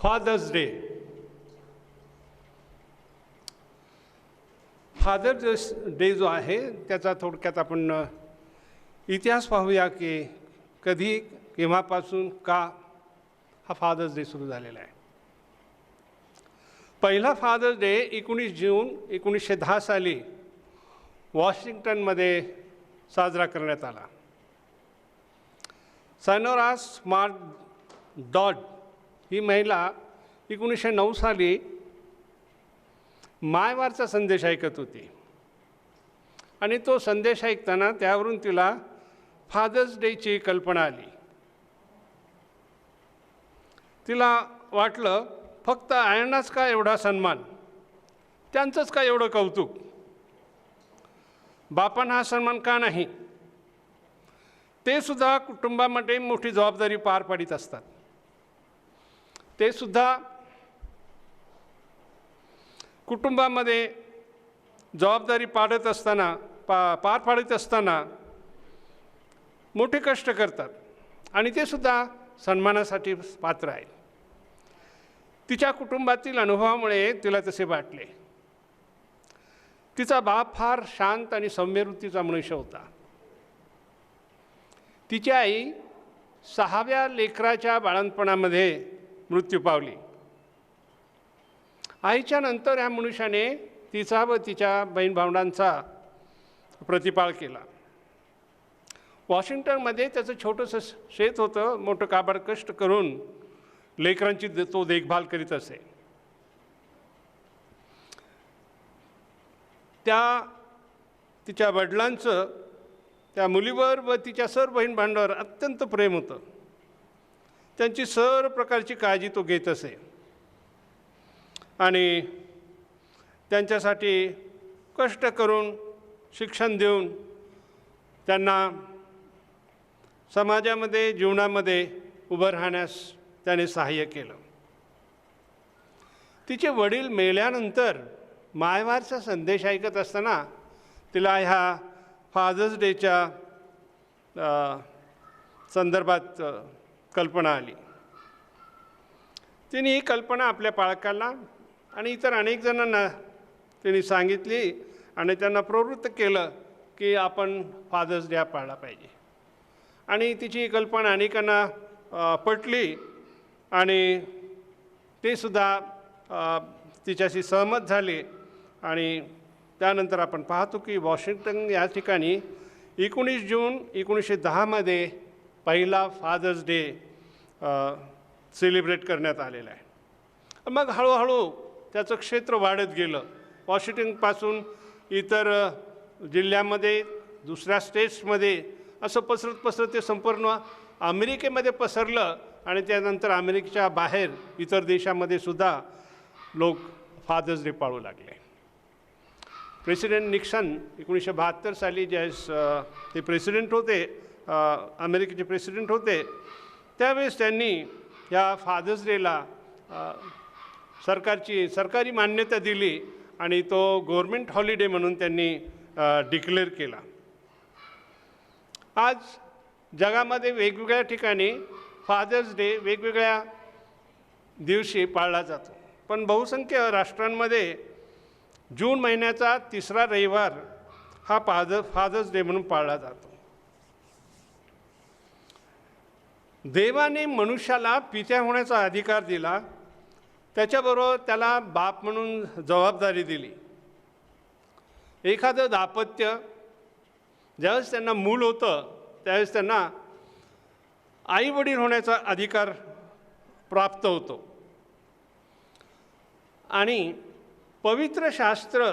Fathers day. Fathers day जो आहे त्याचा थोडक्यात आपण इतिहास पाहूया की कधी केव्हापासून का हा फादर्स डे सुरू झालेला आहे. पहिला फादर्स डे 19 जून 1910 साली वॉशिंग्टनमध्ये साजरा करण्यात आला. सॅनोरा स्मार्ट डॉड ही महिला 1909 साली मायवारचा संदेश ऐकत होती आणि तो संदेश ऐकताना त्यावरून तिला फादर्स डेची कल्पना आली. तिला वाटलं फक्त आयांनाच का एवढा सन्मान, त्यांचंच का एवढं कौतुक, बापांना हा सन्मान का नाही. ते सुद्धा कुटुंबामध्ये मोठी जबाबदारी पार पाडित असतात. ते सुद्धा कुटुंबामध्ये जबाबदारी पाडत असताना पार पाडित असताना मोठे कष्ट करतात आणि ते सुद्धा सन्मानासाठी पात्र आहेत. तिच्या कुटुंबातील अनुभवामुळे तिला तसे वाटले. तिचा बाप फार शांत आणि सौम्यवृत्तीचा मनुष्य होता. तिची आई 6व्या लेकराच्या बाळंतपणामध्ये मृत्यू पावली. आईच्या नंतर ह्या मनुष्याने तिचा व तिच्या बहीण भावंडांचा प्रतिपाळ केला. वॉशिंग्टनमध्ये त्याचं छोटंसं शेत होतं. मोठं काबाड कष्ट करून लेकरांची तो देखभाल करीत असे. तिच्या वडिलांचं त्या मुलीवर व तिच्या सर्व बहीण भावंडांवर अत्यंत प्रेम होतं. त्यांची सर्व प्रकारची काळजी तो घेत असे आणि त्यांच्यासाठी कष्ट करून शिक्षण देऊन त्यांना समाजामध्ये जीवनामध्ये उभं राहण्यास त्याने सहाय्य केलं. तिचे वडील मेल्यानंतर मायवारचा संदेश ऐकत असताना तिला ह्या फादर्स डेच्या संदर्भात कल्पना आली. तिने ही कल्पना आपल्या पालकांना आणि इतर अनेक जणांना तिने सांगितली आणि त्यांना प्रवृत्त केलं की आपण फादर्स डे पाळला पाहिजे. आणि तिची ही कल्पना अनेकांना पटली आणि ते सुद्धा तिच्याशी सहमत झाले. आणि त्यानंतर आपण पाहतो की वॉशिंग्टन या ठिकाणी 19 जून 1910 पहिला फादर्स डे सेलिब्रेट करण्यात आलेला आहे. मग हळूहळू त्याचं क्षेत्र वाढत गेलं. वॉशिंग्टनपासून इतर जिल्ह्यामध्ये, दुसऱ्या स्टेट्समध्ये असं पसरत ते संपूर्ण अमेरिकेमध्ये पसरलं आणि त्यानंतर अमेरिकेच्या बाहेर इतर देशामध्ये सुद्धा लोक फादर्स डे पाळू लागले. प्रेसिडेंट निक्सन 1972 साली ज्यावेळेस ते प्रेसिडेंट होते, अमेरिकेचे प्रेसिडेंट होते, त्यावेळेस त्यांनी या फादर्स डेला सरकारी मान्यता दिली आणि तो गव्हर्मेंट हॉलिडे म्हणून त्यांनी डिक्लेअर केला. आज जगामध्ये वेगवेगळ्या ठिकाणी फादर्स डे वेगवेगळ्या दिवशी पाळला जातो. पण बहुसंख्य राष्ट्रांमध्ये जून महिन्याचा 3रा रविवार हा फादर्स डे म्हणून पाळला जातो. देवाने मनुष्याला पित्या होण्याचा अधिकार दिला, त्याच्याबरोबर त्याला बाप म्हणून जबाबदारी दिली. एखादं दाम्पत्य ज्यावेळेस त्यांना मूल होतं त्यावेळेस त्यांना आईवडील होण्याचा अधिकार प्राप्त होतो. आणि पवित्र शास्त्र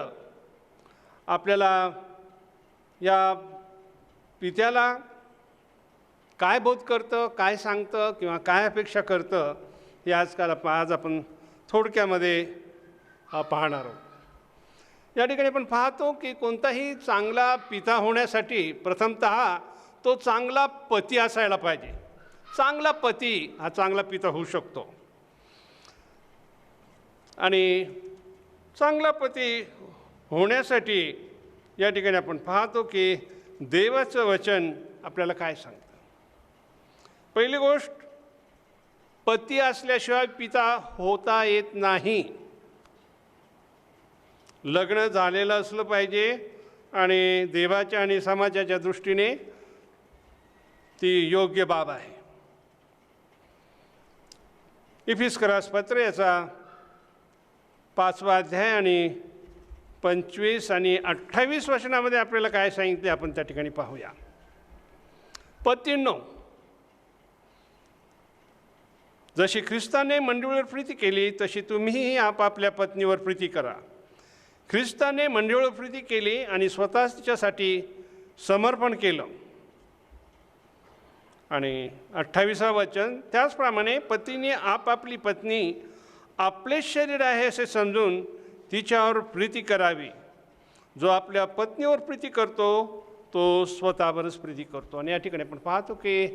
आपल्याला या पित्याला काय बोध करतं, काय सांगतं किंवा काय अपेक्षा करतं हे आज आपण थोडक्यामध्ये पाहणार आहोत. या ठिकाणी आपण पाहतो की कोणताही चांगला पिता होण्यासाठी प्रथमतः तो चांगला पती असायला पाहिजे. चांगला पती हा चांगला पिता होऊ शकतो. आणि चांगला पती होण्यासाठी या ठिकाणी आपण पाहतो की देवाचं वचन आपल्याला काय सांगतं. पहिली गोष्ट, पती असल्याशिवाय पिता होता येत नाही. लग्न झालेलं असलं पाहिजे आणि देवाच्या आणि समाजाच्या दृष्टीने ती योग्य बाब आहे. इफिस्करास पत्र याचा 5वा अध्याय आणि 25 आणि 28 वचनामध्ये आपल्याला काय सांगितले आपण त्या ठिकाणी पाहूया. पतींनो, जशी ख्रिस्ताने मंडळीवर प्रीती केली तशी तुम्हीही आपापल्या पत्नीवर प्रीती करा. ख्रिस्ताने मंडळीवर प्रीती केली आणि स्वतःच तिच्यासाठी समर्पण केलं. आणि 28वा वचन, त्याचप्रमाणे पतीने आपापली पत्नी आपले शरीर आहे असे समजून तिच्यावर प्रीती करावी. जो आपल्या पत्नीवर प्रीती करतो तो स्वतःवरच प्रीती करतो. आणि या ठिकाणी आपण पाहतो की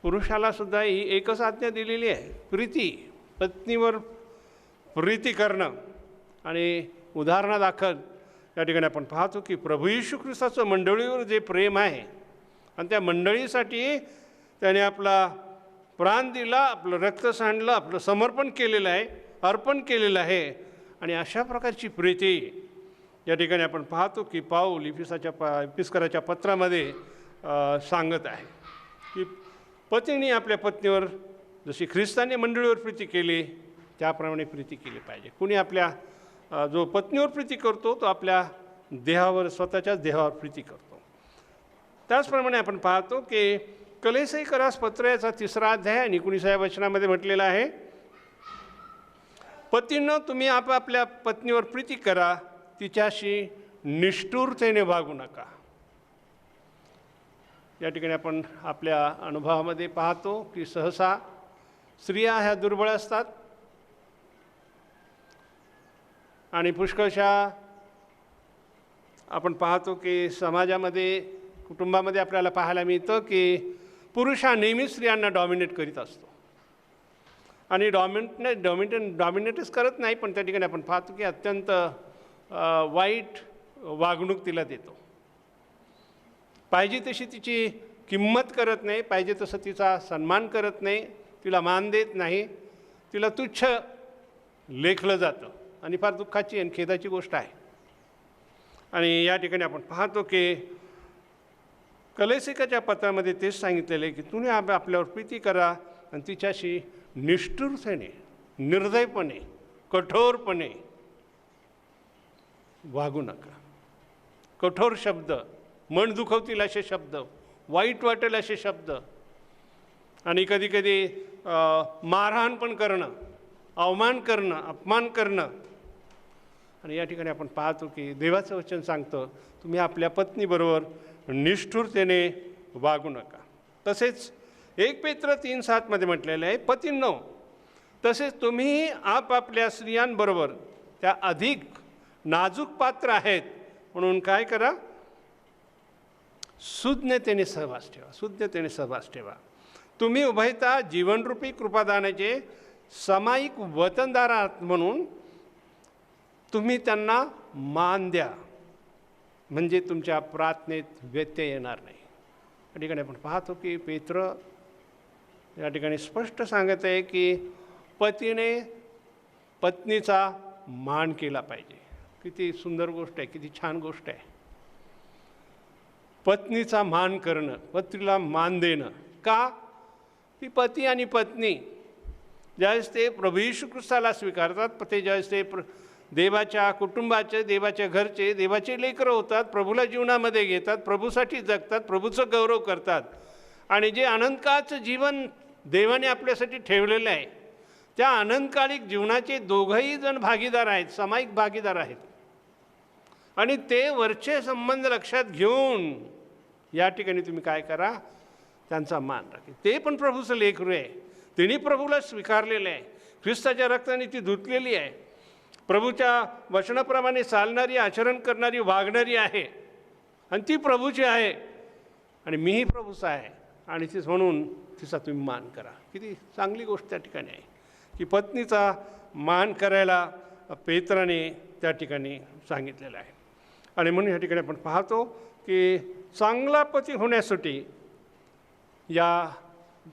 पुरुषाला सुद्धा ही एकच आज्ञा दिलेली आहे, प्रीती, पत्नीवर प्रीती करणं. आणि उदाहरणादाखल या ठिकाणी आपण पाहतो की प्रभू येशू ख्रिस्ताचं मंडळीवर जे प्रेम आहे आणि त्या मंडळीसाठी त्याने आपला प्राण दिला, आपलं रक्त सांडलं, आपलं समर्पण केलेलं आहे, अर्पण केलेलं आहे. आणि अशा प्रकारची प्रीती या ठिकाणी आपण पाहतो की पाऊल इफिस्कराच्या पत्रामध्ये सांगत आहे की पतीने आपल्या पत्नीवर जशी ख्रिस्ताने मंडळीवर प्रीती केली त्याप्रमाणे प्रीती केली पाहिजे. कुणी आपल्या जो पत्नीवर प्रीती करतो तो आपल्या देहावर, स्वतःच्याच देहावर प्रीती करतो. त्याचप्रमाणे आपण पाहतो की कलेसईकरास पत्र याचा 3रा अध्याय आणि 19व्या वचनामध्ये म्हटलेला आहे, पतींनो, तुम्ही आपापल्या पत्नीवर प्रीती करा, तिच्याशी निष्ठुरतेने वागू नका. या ठिकाणी आपण आपल्या अनुभवामध्ये पाहतो की सहसा स्त्रिया ह्या दुर्बळ असतात आणि पुष्कळशा आपण पाहतो की समाजामध्ये, कुटुंबामध्ये आपल्याला पाहायला मिळतं की पुरुष हा नेहमीच स्त्रियांना डॉमिनेट करीत असतो. आणि डॉमिनेटच करत नाही, पण त्या ठिकाणी आपण पाहतो की अत्यंत वाईट वागणूक तिला देतो. पाहिजे तशी तिची किंमत करत नाही, पाहिजे तसं तिचा सन्मान करत नाही, तिला मान देत नाही, तिला तुच्छ लेखलं जातं. आणि फार दुःखाची आणि खेदाची गोष्ट आहे. आणि या ठिकाणी आपण पाहतो की कलेसिकाच्या पत्रामध्ये तेच सांगितलेलं आहे की तुम्ही आपल्यावर प्रीती करा आणि तिच्याशी निष्ठुरतेने, निर्दयपणे, कठोरपणे वागू नका. कठोर शब्द, मन दुखवतील असे शब्द, वाईट वाटेल असे शब्द आणि कधीकधी मारहाण पण करणं, अवमान करणं, अपमान करणं. आणि या ठिकाणी आपण पाहतो की देवाचं वचन सांगतं तुम्ही आपल्या पत्नीबरोबर निष्ठुरतेने वागू नका. तसेच 1 पेत्र 3:7 म्हटलेलं आहे, पतींनो, तसेच तुम्ही आपापल्या स्त्रियांबरोबर त्या अधिक नाजूक पात्र आहेत म्हणून काय करा, सुज्ञतेने सहवास ठेवा. सुज्ञतेने सहवास ठेवा. तुम्ही उभयता जीवनरूपी कृपादानाचे सामायिक वतनदार आहात म्हणून तुम्ही त्यांना मान द्या, म्हणजे तुमच्या प्रार्थनेत व्यत्यय येणार नाही. या ठिकाणी आपण पाहतो की पेत्र या ठिकाणी स्पष्ट सांगत आहे की पतीने पत्नीचा मान केला पाहिजे. किती सुंदर गोष्ट आहे, किती छान गोष्ट आहे. पत्नीचा मान करणं, पत्नीला मान देणं. का? ती पती आणि पत्नी ज्यावेळेस ते प्रभू येशू ख्रिस्ताला स्वीकारतात, ते ज्यावेळेस ते देवाच्या कुटुंबाचे, देवाच्या घरचे, देवाचे लेकरं होतात, प्रभूला जीवनामध्ये घेतात, प्रभूसाठी जगतात, प्रभूचं गौरव करतात आणि जे अनंतकाळचं जीवन देवाने आपल्यासाठी ठेवलेलं आहे त्या अनंतकालिक जीवनाचे दोघंही जण भागीदार आहेत, सामायिक भागीदार आहेत. आणि ते वरचे संबंध लक्षात घेऊन या ठिकाणी तुम्ही काय करा, त्यांचा मान राखा. ते पण प्रभूचं लेकरू आहे, तिने प्रभूला स्वीकारलेलं आहे, ख्रिस्ताच्या रक्ताने ती धुतलेली आहे, प्रभूच्या वचनाप्रमाणे चालणारी, आचरण करणारी, वागणारी आहे आणि ती प्रभूची आहे आणि मीही प्रभूचा आहे. आणि तीच म्हणून तिचा तुम्ही मान करा. किती चांगली गोष्ट त्या ठिकाणी आहे की पत्नीचा मान करायला पेत्राने त्या ठिकाणी सांगितलेलं आहे. आणि म्हणून या ठिकाणी आपण पाहतो की चांगला पती होण्यासाठी या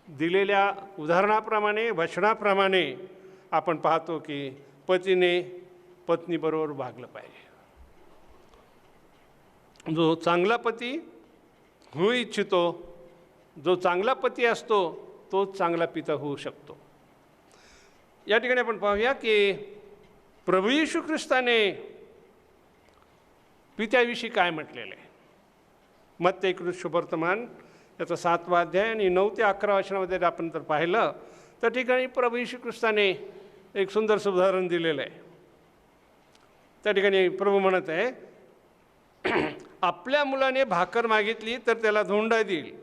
दिलेल्या उदाहरणाप्रमाणे वचनाप्रमाणे आपण पाहतो की पतीने पत्नीबरोबर वागलं पाहिजे. जो चांगला पती होऊ इच्छितो, जो चांगला पती असतो तोच चांगला पिता होऊ शकतो. या ठिकाणी आपण पाहूया की प्रभू येशू ख्रिस्ताने पित्याविषयी काय म्हटलेलं आहे. मत्ती शुभवर्तमान याचा 7वा अध्याय आणि 9 ते 11 वचनामध्ये आपण जर पाहिलं तर ठिकाणी प्रभू येशू ख्रिस्ताने एक सुंदरसं उदाहरण दिलेलं आहे. त्या ठिकाणी प्रभू म्हणत आहे, आपल्या मुलाने भाकर मागितली तर त्याला धोंडा देईल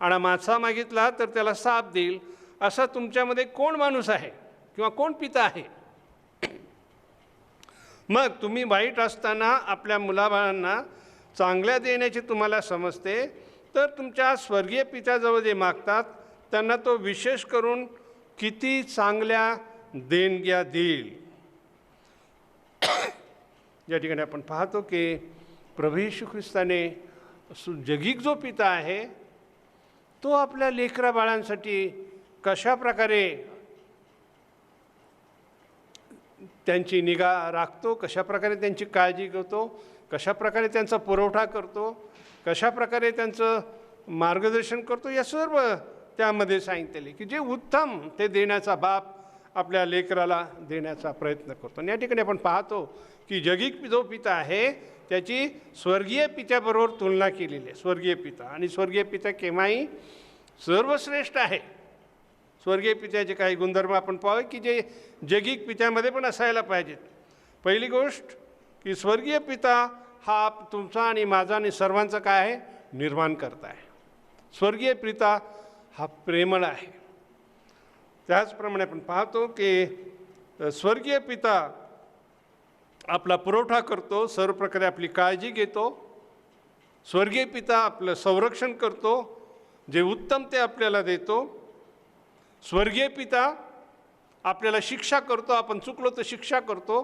आणि मासा मागितला तर त्याला साप देईल. असा तुमच्यामध्ये कोण माणूस आहे किंवा कोण पिता आहे? मग तुम्ही वाईट असताना आपल्या मुलाबाळांना चांगल्या देण्याचे तुम्हाला समजते, तर तुमच्या स्वर्गीय पित्याजवळ जे मागतात त्यांना तो विशेष करून किती चांगल्या देणग्या देईल. या ठिकाणी आपण पाहतो की प्रभू येशू ख्रिस्ताने जगिक जो पिता आहे तो आपल्या लेकरा बाळांसाठी कशा प्रकारे त्यांची निगा राखतो, कशा प्रकारे त्यांची काळजी घेतो, कशा प्रकारे त्यांचा पुरवठा करतो, कशा प्रकारे त्यांचं मार्गदर्शन करतो, या सर्व त्यामध्ये सांगितले की जे उत्तम ते देण्याचा बाप आपल्या लेकराला देण्याचा प्रयत्न करतो. आणि या ठिकाणी आपण पाहतो की जगिक जो पिता आहे त्याची स्वर्गीय पित्याबरोबर तुलना केलेली आहे. स्वर्गीय पिता आणि स्वर्गीय पिता केव्हाही सर्वश्रेष्ठ आहे. स्वर्गीय पित्याचे काही गुणधर्म आपण पाहू की जे जगिक पित्यामध्ये पण असायला पाहिजेत. पहिली गोष्ट की स्वर्गीय पिता हा तुमचा आणि माझा आणि सर्वांचा काय आहे, निर्माण करता आहे. स्वर्गीय पिता हा प्रेमळ आहे. त्याचप्रमाणे आपण पाहतो की स्वर्गीय पिता आपला पुरवठा करतो, सर्व प्रकारे आपली काळजी घेतो. स्वर्गीय पिता आपलं संरक्षण करतो, जे उत्तम ते आपल्याला देतो. स्वर्गीय पिता आपल्याला शिक्षा करतो, आपण चुकलो तर शिक्षा करतो,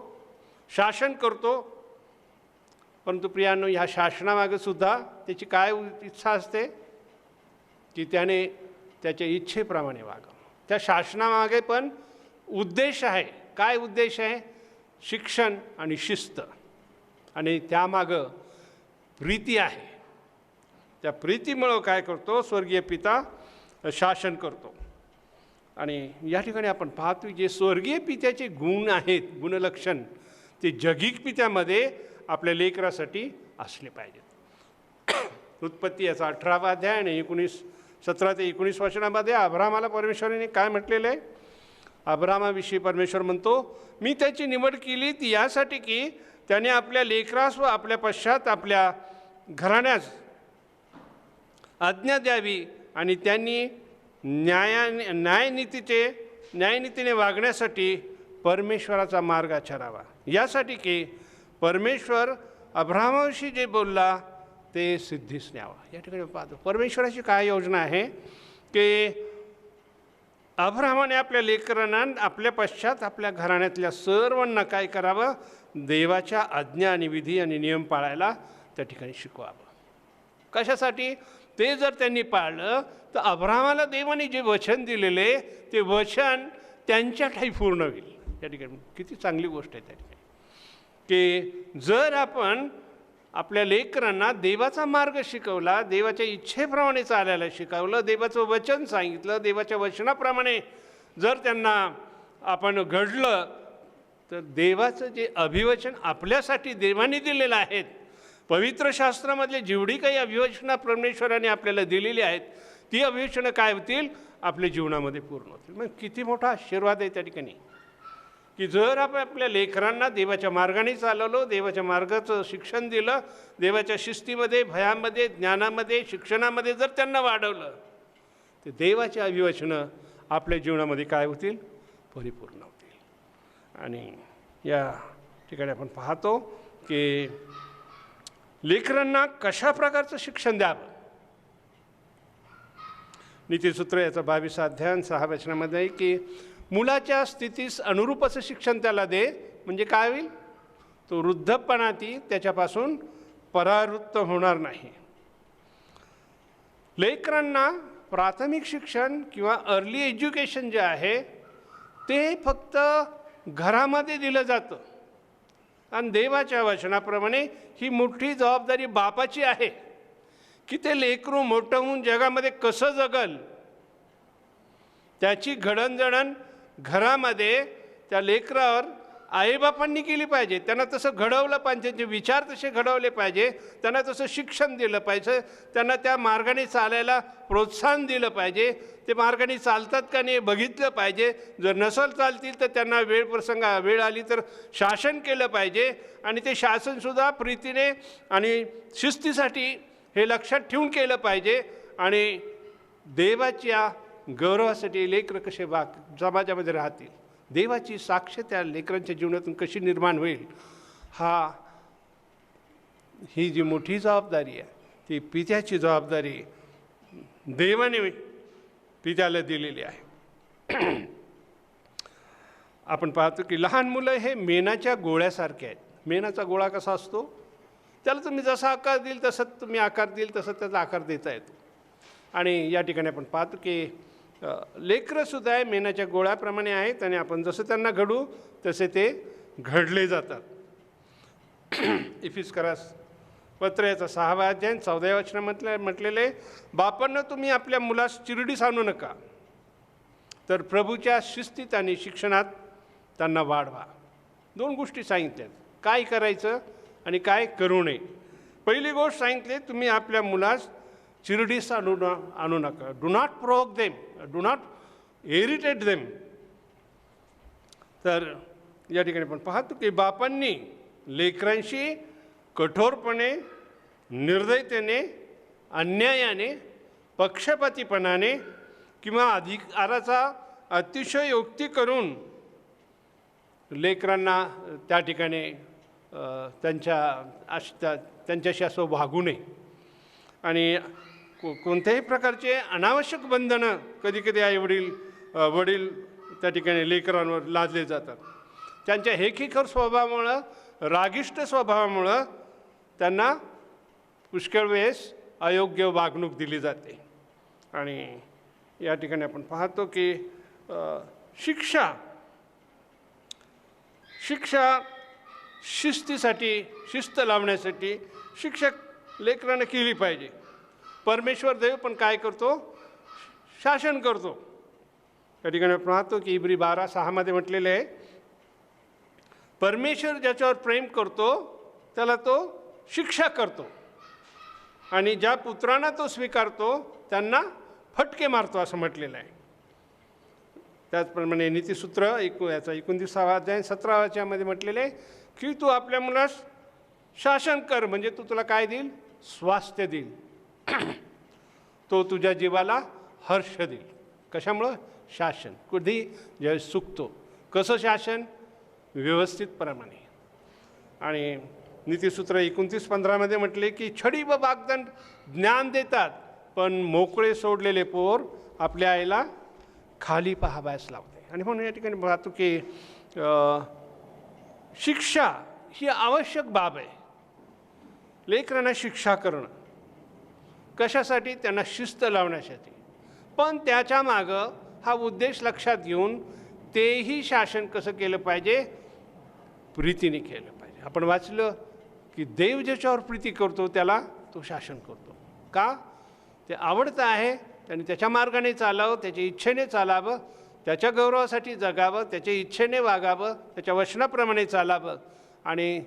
शासन करतो. परंतु प्रियांनो, ह्या शासनामागे सुद्धा त्याची काय इच्छा असते की त्याने त्याच्या इच्छेप्रमाणे वागावं. त्या शासनामागे पण उद्देश आहे. काय उद्देश आहे? शिक्षण आणि शिस्त, आणि त्यामागं प्रीती आहे. त्या प्रीतीमुळं काय करतो, स्वर्गीय पिता शासन करतो. आणि या ठिकाणी आपण पाहतो जे स्वर्गीय पित्याचे गुण आहेत, गुणलक्षण, ते जगिक पित्यामध्ये आपल्या लेकरासाठी असले पाहिजेत. उत्पत्ती याचा 18वा अध्याय आणि 17 ते 19 वचनामध्ये अब्रामाला परमेश्वराने काय म्हटलेलं आहे? अब्रामाविषयी परमेश्वर म्हणतो, मी त्याची निवड केली ती यासाठी की त्याने आपल्या लेकरास व आपल्या पश्चात आपल्या घराण्यास आज्ञा द्यावी आणि त्यांनी न्यायनीतीने वागण्यासाठी परमेश्वराचा मार्ग आचरावा. यासाठी की परमेश्वर अब्रामाविषयी जे बोलला ते सिद्धीस न्यावा. या ठिकाणी पाहतो परमेश्वराची काय योजना आहे की अब्रामाने आपल्या लेकरांना आपल्या पश्चात आपल्या घराण्यातल्या सर्वांना काय करावं, देवाच्या आज्ञा आणि विधी आणि नियम पाळायला त्या ठिकाणी शिकवावं. कशासाठी? ते जर त्यांनी पाळलं तर अब्रामाला देवाने जे वचन दिलेले ते वचन त्यांच्या ठाई पूर्ण होईल. या ठिकाणी किती चांगली गोष्ट आहे त्या ठिकाणी की जर आपण आपल्या लेकरांना देवाचा मार्ग शिकवला, देवाच्या इच्छेप्रमाणे चालायला शिकवलं, देवाचं वचन सांगितलं, देवाच्या वचनाप्रमाणे जर त्यांना आपण घडलं, तर देवाचं जे अभिवचन आपल्यासाठी देवाने दिलेलं आहेत, पवित्र शास्त्रामधले जेवढी काही अभिवचनं परमेश्वराने आपल्याला दिलेली आहेत ती अभिवचनं काय होतील, आपल्या जीवनामध्ये पूर्ण होतील. मग किती मोठा आशीर्वाद आहे त्या ठिकाणी की जर आपण आपल्या लेकरांना देवाच्या मार्गाने चालवलं, देवाच्या मार्गाचं शिक्षण दिलं, देवाच्या शिस्तीमध्ये, भयामध्ये, ज्ञानामध्ये, शिक्षणामध्ये जर त्यांना वाढवलं, तर देवाच्या अभिवचनं आपल्या जीवनामध्ये काय होतील, परिपूर्ण होतील. आणि या ठिकाणी आपण पाहतो की लेकरांना कशा प्रकारचं शिक्षण द्यावं. नीतिसूत्र याचा 22 अध्याय 6 वचनामध्ये की मुलाच्या स्थितीस अनुरूप असं शिक्षण त्याला दे, म्हणजे काय होईल, तो वृद्धपणाती त्याच्यापासून परावृत्त होणार नाही. लेकरांना प्राथमिक शिक्षण किंवा अर्ली एज्युकेशन जे आहे ते फक्त घरामध्ये दिलं जातं आणि देवाच्या वचनाप्रमाणे ही मोठी जबाबदारी बापाची आहे की ते लेकरू मोठं होऊन जगामध्ये कसं जगल त्याची घडणजडण घरामध्ये त्या लेकरावर आईबापांनी केली पाहिजे. त्यांना तसं घडवलं पाहिजे, त्यांचे विचार तसे घडवले पाहिजे, त्यांना तसं शिक्षण दिलं पाहिजे, त्यांना त्या मार्गाने चालायला प्रोत्साहन दिलं पाहिजे. ते मार्गाने चालतात का नाही बघितलं पाहिजे. जर नसल चालतील तर त्यांना वेळ आली तर शासन केलं पाहिजे आणि ते शासनसुद्धा प्रीतीने आणि शिस्तीसाठी हे लक्षात ठेवून केलं पाहिजे. आणि देवाच्या गौरवासाठी लेकरं कसे समाजामध्ये राहतील, देवाची साक्ष त्या लेकरांच्या जीवनातून कशी निर्माण होईल, ही जी मोठी जबाबदारी आहे ती पित्याची जबाबदारी देवाने पित्याला दिलेली आहे. आपण पाहतो की लहान मुलं हे मेणाच्या गोळ्यासारखे आहेत. मेणाचा गोळा कसा असतो, त्याला तुम्ही जसा आकार देईल तसं तुम्ही आकार देईल तसं त्याचा आकार देता येतो. आणि या ठिकाणी आपण पाहतो की लेकरंसुद्धा आहे मेणाच्या गोळ्याप्रमाणे आहेत आणि आपण जसं त्यांना घडू तसे ते घडले जातात. इफिस्करास पत्र याचा 6वा अध्याय 14व्या वचनात म्हटलेले, बापांना तुम्ही आपल्या मुलास चिरडीस आणू नका, तर प्रभूच्या शिस्तीत आणि शिक्षणात त्यांना वाढवा. 2 गोष्टी सांगितल्यात, काय करायचं आणि काय करू नये. पहिली गोष्ट सांगितली, तुम्ही आपल्या मुलास चिरडीस आणू नका. Do not provoke them, do not irritate them. तर या ठिकाणी आपण पाहतो की बापांनी लेकरांशी कठोरपणे, निर्दयतेने, अन्यायाने, पक्षपातीपणाने किंवा अधिकाराचा अतिशयोक्ती करून लेकरांना त्या ठिकाणी त्यांच्याशी असं वागू नये. आणि कोणत्याही प्रकारचे अनावश्यक बंधनं कधीकधी वडील त्या ठिकाणी लेकरांवर लादले जातात. त्यांच्या हेखीखोर स्वभावामुळं, रागिष्ट स्वभावामुळं त्यांना पुष्कळ वेळेस अयोग्य वागणूक दिली जाते. आणि या ठिकाणी आपण पाहतो की शिक्षा शिस्तीसाठी, शिस्त लावण्यासाठी शिक्षक लेकरांना केली पाहिजे. परमेश्वर देव पण काय करतो, शासन करतो. या ठिकाणी आपण पाहतो की इब्री 12:6 म्हटलेलं आहे, परमेश्वर ज्याच्यावर प्रेम करतो त्याला तो शिक्षा करतो आणि ज्या पुत्रांना तो स्वीकारतो त्यांना फटके मारतो असं म्हटलेलं आहे. त्याचप्रमाणे नीतिसूत्र याचा 29वा अध्याय 17व्या वचनामध्ये म्हटलेलं आहे की तू आपल्या मुलास शासन कर, म्हणजे तू तुला काय देईल, स्वास्थ्य देईल, तो तुझ्या जीवाला हर्ष देईल. कशामुळं, शासन. कधी ज्यावेळेस चुकतो, कसं शासन, व्यवस्थितप्रमाणे. आणि नीतिसूत्र 29:15 म्हटले की छडी व वाग्दंड ज्ञान देतात, पण मोकळे सोडलेले पोर आपल्या आईला खाली पाहावयास लावते. आणि म्हणून या ठिकाणी पाहतो की शिक्षा ही आवश्यक बाब आहे. लेकरांना शिक्षा करणं कशासाठी, त्यांना शिस्त लावण्यासाठी. पण त्याच्या मागं हा उद्देश लक्षात घेऊन तेही शासन कसं केलं पाहिजे, प्रीतीने केलं पाहिजे. आपण वाचलं की देव ज्याच्यावर प्रीती करतो त्याला तो शासन करतो. का, ते आवडतं आहे, त्याने त्याच्या मार्गाने चालावं, त्याच्या इच्छेने चालावं, त्याच्या गौरवासाठी जगावं, त्याच्या इच्छेने वागावं, त्याच्या वचनाप्रमाणे चालावं आणि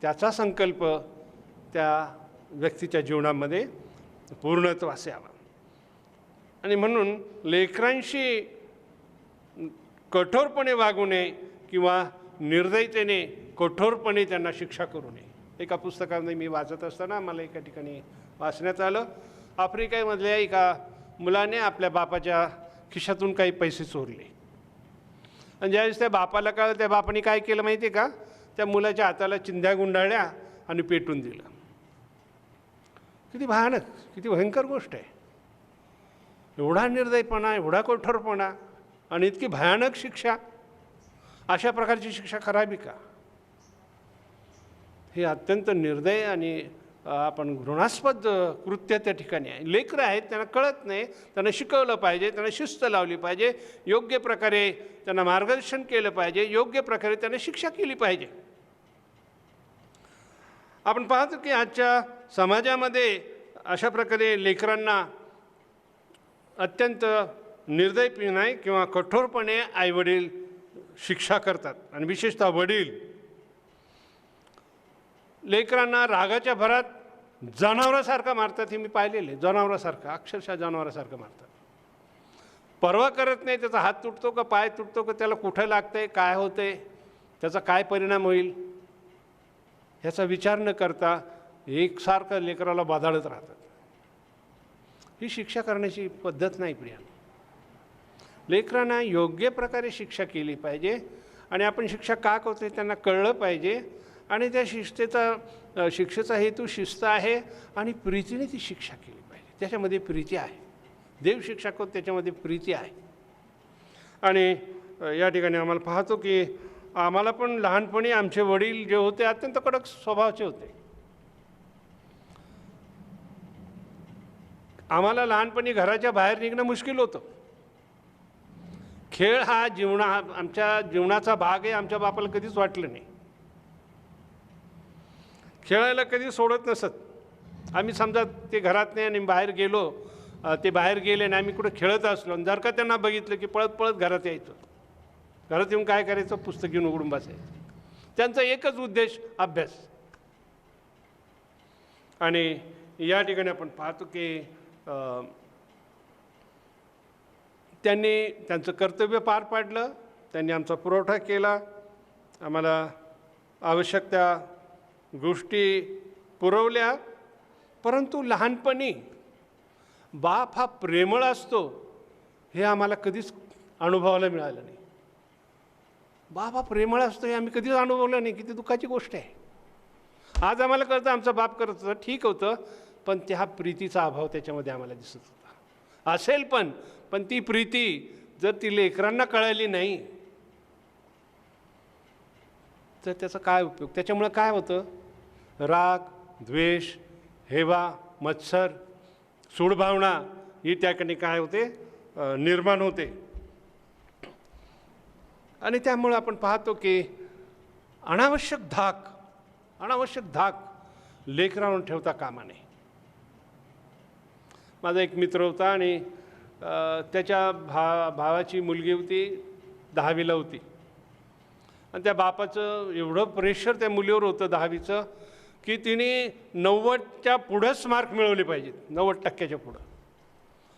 त्याचा संकल्प त्या व्यक्तीच्या जीवनामध्ये पूर्णत्वास यावा. आणि म्हणून लेकरांशी कठोरपणे वागू नये किंवा निर्दयतेने कठोरपणे त्यांना शिक्षा करू नये. एका पुस्तकामध्ये मी वाचत असताना मला एका ठिकाणी वाचण्यात आलं, आफ्रिकेमधल्या एका मुलाने आपल्या बापाच्या खिशातून काही पैसे चोरले आणि ज्यावेळेस त्या बापाला कळलं, त्या बापाने काय केलं माहिती आहे का, त्या मुलाच्या हाताला चिंध्या गुंडाळल्या आणि पेटून दिलं. किती भयानक, किती भयंकर गोष्ट आहे. एवढा निर्दयपणा, एवढा कठोरपणा आणि इतकी भयानक शिक्षा. अशा प्रकारची शिक्षा करावी का? हे अत्यंत निर्दय आणि आपण घृणास्पद कृत्य त्या ठिकाणी आहे. लेकरं आहेत, त्यांना कळत नाही, त्यांना शिकवलं पाहिजे, त्यांना शिस्त लावली पाहिजे, योग्य प्रकारे त्यांना मार्गदर्शन केलं पाहिजे, योग्य प्रकारे त्यांना शिक्षा केली पाहिजे. आपण पाहतो की आजच्या समाजामध्ये अशा प्रकारे लेकरांना अत्यंत निर्दयपणे किंवा कठोरपणे आईवडील शिक्षा करतात आणि विशेषतः वडील लेकरांना रागाच्या भरात जनावरासारखं मारतात. हे मी पाहिलेले, जनावरासारखं, अक्षरशः जनावरासारखं मारतात. परवा करत नाही त्याचा हात तुटतो का पाय तुटतो का, त्याला कुठं लागतंय, काय होतंय, त्याचा काय परिणाम होईल ह्याचा विचार न करता एकसारखं लेकराला बाधाळत राहतात. ही शिक्षा करण्याची पद्धत नाही प्रिया. लेकरांना योग्य प्रकारे शिक्षा केली पाहिजे आणि आपण शिक्षा का करतोय त्यांना कळलं पाहिजे आणि त्या शिक्षेचा हेतू शिस्त आहे आणि प्रीतीने ती शिक्षा केली पाहिजे. त्याच्यामध्ये प्रीती आहे. देव शिक्षा करतो त्याच्यामध्ये प्रीती आहे. आणि या ठिकाणी आम्हाला पाहतो की आम्हाला पण लहानपणी आमचे वडील जे होते अत्यंत कडक स्वभावाचे होते. आम्हाला लहानपणी घराच्या बाहेर निघणं मुश्किल होतं. खेळ हा आमच्या जीवनाचा भाग आहे. आमच्या बापाला कधीच वाटलं नाही. खेळायला कधी सोडत नसत. आम्ही समजा ते घरात नाही आणि बाहेर गेलो, ते बाहेर गेले आणि आम्ही कुठं खेळत असलो आणि जर का त्यांना बघितलं की पळत पळत घरात यायचं. घरात येऊन काय करायचं, पुस्तक घेऊन उघडून बसायचं. त्यांचा एकच उद्देश अभ्यास. आणि या ठिकाणी आपण पाहतो की त्यांनी त्यांचं कर्तव्य पार पाडलं. त्यांनी आमचा पुरवठा केला, आम्हाला आवश्यक त्या गोष्टी पुरवल्या. परंतु लहानपणी बाप हा प्रेमळ असतो हे आम्हाला कधीच अनुभवायला मिळालं नाही. बाप हा प्रेमळ असतो हे आम्ही कधीच अनुभवलं नाही. किती दुःखाची गोष्ट आहे. आज आम्हाला कळतं आमचा बाप करत होता, ठीक होतं, पण त्या प्रीतीचा अभाव त्याच्यामध्ये आम्हाला दिसत होता. असेल पण ती प्रीती जर ती लेकरांना कळाली नाही तर त्याचा काय उपयोग. त्याच्यामुळं काय होतं, राग, द्वेष, हेवा, मत्सर, सूडभावना ही त्या ठिकाणी काय होते, निर्माण होते. आणि त्यामुळे आपण पाहतो की अनावश्यक धाक लेकरांवर ठेवता कामा नये. माझा एक मित्र होता आणि त्याच्या भावाची मुलगी होती, 10वीला होती. आणि त्या बापाचं एवढं प्रेशर त्या मुलीवर होतं 10वीचं की तिने 90च्या पुढंच मार्क मिळवले पाहिजेत, 90% पुढं.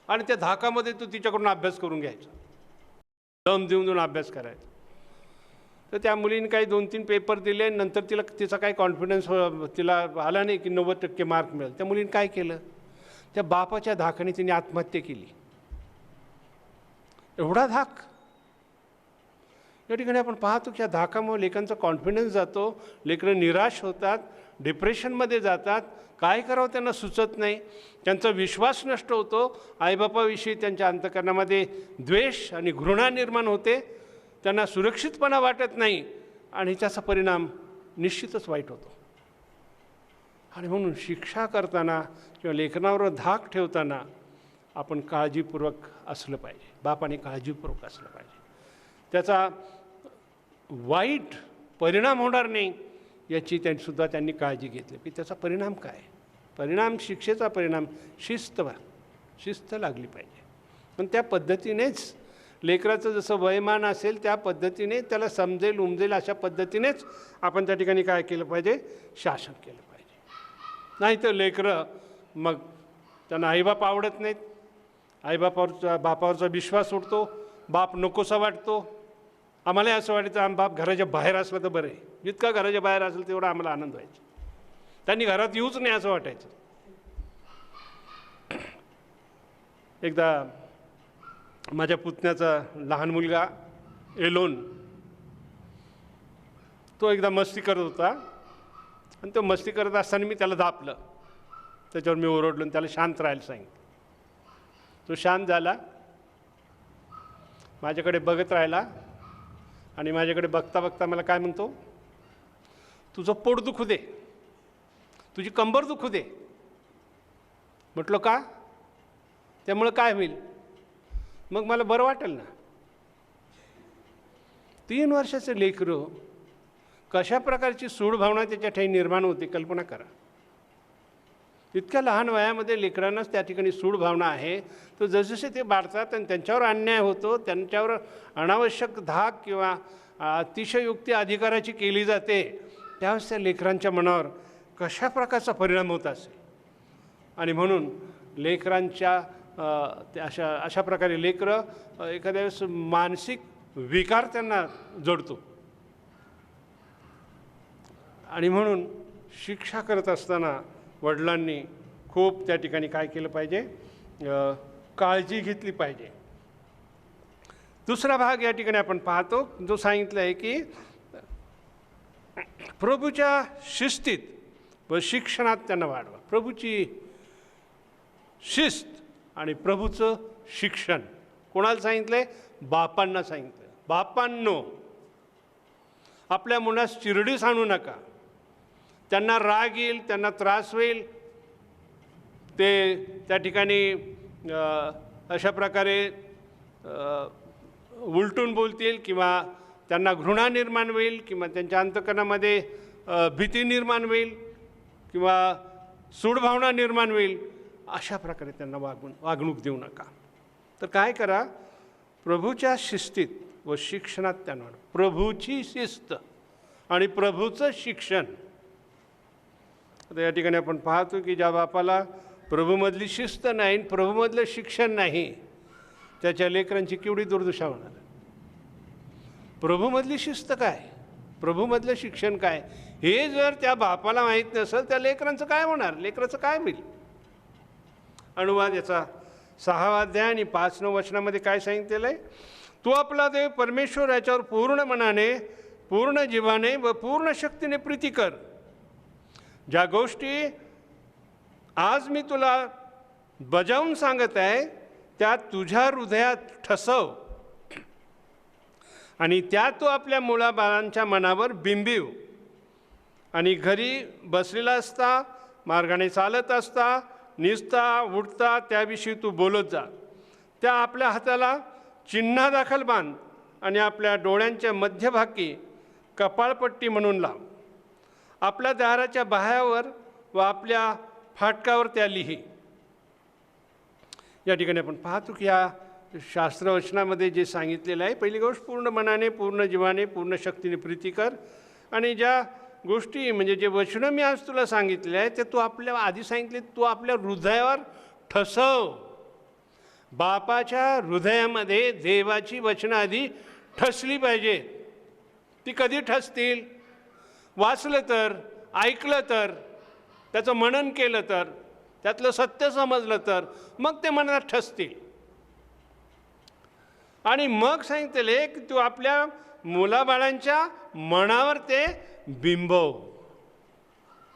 आणि त्या धाकामध्ये तो तिच्याकडून अभ्यास करून घ्यायचा, दम देऊन अभ्यास करायचा. तर त्या मुलीने काही 2-3 पेपर दिले. नंतर तिचा काही कॉन्फिडन्स तिला आला नाही की 90% मार्क मिळेल. त्या मुलीने काय केलं, त्या बापाच्या धाकाने तिने आत्महत्या केली. एवढा धाक. या ठिकाणी आपण पाहतो की या धाकामुळे लेकरांचा कॉन्फिडन्स जातो, लेकरं निराश होतात, डिप्रेशनमध्ये जातात, काय करावं त्यांना सुचत नाही, त्यांचा विश्वास नष्ट होतो, आईबापाविषयी त्यांच्या अंतःकरणामध्ये द्वेष आणि घृणा निर्माण होते, त्यांना सुरक्षितपणा वाटत नाही आणि त्याचा परिणाम निश्चितच वाईट होतो. आणि म्हणून शिक्षा करताना किंवा लेखनावर धाक ठेवताना आपण काळजीपूर्वक असलं पाहिजे. बापाने काळजीपूर्वक असलं पाहिजे. त्याचा वाईट परिणाम होणार नाही याची त्यांनी काळजी घेतली की त्याचा परिणाम काय, परिणाम शिक्षेचा परिणाम शिस्त लागली पाहिजे. पण त्या पद्धतीनेच लेकराचं जसं वयमान असेल त्या पद्धतीने त्याला समजेल उमजेल अशा पद्धतीनेच आपण त्या ठिकाणी काय केलं पाहिजे, शासन केलं पाहिजे. नाही तर लेकरं मग त्यांना आईबाप आवडत नाहीत, बापावरचा विश्वास उडतो, बाप नकोसा वाटतो. आम्हाला असं वाटायचं आम बाप घराच्या बाहेर असलं तर बरं आहे. जितका घराच्या बाहेर असेल तेवढा आम्हाला आनंद व्हायचा. त्यांनी घरात येऊच नाही असं वाटायचं. एकदा माझ्या पुतण्याचा लहान मुलगा एलोन, तो एकदा मस्ती करत होता आणि तो मस्ती करत असताना मी त्याला दाबलं. त्याच्यावर मी ओरडलो आणि त्याला शांत राहायला सांगितलं. तो शांत झाला, माझ्याकडे बघत राहिला आणि माझ्याकडे बघता बघता मला काय म्हणतो, तुझं पोट दुखू दे, तुझी कंबर दुखू दे. म्हटलं का? त्यामुळं काय होईल? मग मला बरं वाटेल ना. 3 वर्षाचं लेकरं कशा प्रकारची सूड भावना त्याच्या ठाई निर्माण होते कल्पना करा. इतक्या लहान वयामध्ये लेकरांनाच त्या ठिकाणी सूड भावना आहे. तर जसजसे ते बाळतात आणि त्यांच्यावर अन्याय होतो, त्यांच्यावर अनावश्यक धाक किंवा अतिशयोक्ती अधिकाराची केली जाते, त्यावेळेस त्या लेकरांच्या मनावर कशा प्रकारचा परिणाम होत असेल. आणि म्हणून लेकरांच्या अशा प्रकारे लेकरं एखाद्या वेळेस मानसिक विकार त्यांना जडतो. आणि म्हणून शिक्षा करत असताना वडिलांनी खूप त्या ठिकाणी काय केलं पाहिजे? काळजी घेतली पाहिजे. दुसरा भाग या ठिकाणी आपण पाहतो जो सांगितलं आहे की प्रभूच्या शिस्तीत व शिक्षणात त्यांना वाढवा. प्रभूची शिस्त आणि प्रभूचं शिक्षण कोणाला सांगितलंय? बापांना सांगितलं. बापांनो, आपल्या मुलास चिरडीस आणू नका. त्यांना राग येईल, त्यांना त्रास होईल, ते त्या ठिकाणी अशा प्रकारे उलटून बोलतील किंवा त्यांना घृणा निर्माण होईल किंवा त्यांच्या अंतःकरणामध्ये भीती निर्माण होईल किंवा सूडभावना निर्माण होईल. अशा प्रकारे त्यांना वागणूक देऊ नका. तर काय करा? प्रभूच्या शिस्तीत व शिक्षणात त्यांना प्रभूची शिस्त आणि प्रभूचं शिक्षण. आता या ठिकाणी आपण पाहतो की ज्या बापाला प्रभूमधली शिस्त नाही, प्रभूमधलं शिक्षण नाही, त्याच्या लेकरांची केवढी दुर्दशा होणार. प्रभूमधली शिस्त काय, प्रभूमधलं शिक्षण काय, हे जर त्या बापाला माहीत नसेल, त्या लेकरांचं काय होणार? लेकराचं काय होईल? अनुवाद याचा 6वा अध्याय आणि 5 वचनामध्ये काय सांगितलेलं आहे? तू आपला देव परमेश्वर याच्यावर पूर्ण मनाने, पूर्ण जीवाने व पूर्ण शक्तीने प्रीती कर. ज्या गोष्टी आज मी तुला बजावून सांगत आहे त्या तुझ्या हृदयात ठसव आणि त्या तू आपल्या मुलाबाळांच्या मनावर बिंबीव. आणि घरी बसलेला असता, मार्गाने चालत असता, निजता उठता त्याविषयी तू बोलत जा. त्या आपल्या हाताला चिन्हादाखल बांध आणि आपल्या डोळ्यांच्या मध्यभागी कपाळपट्टी म्हणून लाव. आपल्या दाराच्या बाह्यावर व आपल्या फाटकावर त्या लिही. या ठिकाणी आपण पाहतो की या शास्त्रवचनामध्ये जे सांगितलेलं आहे, पहिली गोष्ट पूर्ण मनाने, पूर्ण जीवाने, पूर्ण शक्तीने प्रीती कर. आणि ज्या गोष्टी म्हणजे जे वचनं मी आज तुला सांगितले आहे ते तू आपल्या आधी सांगितले, तू आपल्या हृदयावर ठसव. बापाच्या हृदयामध्ये देवाची वचनं आधी ठसली पाहिजे. ती कधी ठसतील? वाचलं तर, ऐकलं तर, त्याचं मनन केलं तर, त्यातलं सत्य समजलं तर मग ते मनात ठसतील. आणि मग सांगितले की तू आपल्या मुलाबाळांच्या मनावर ते बिंबव.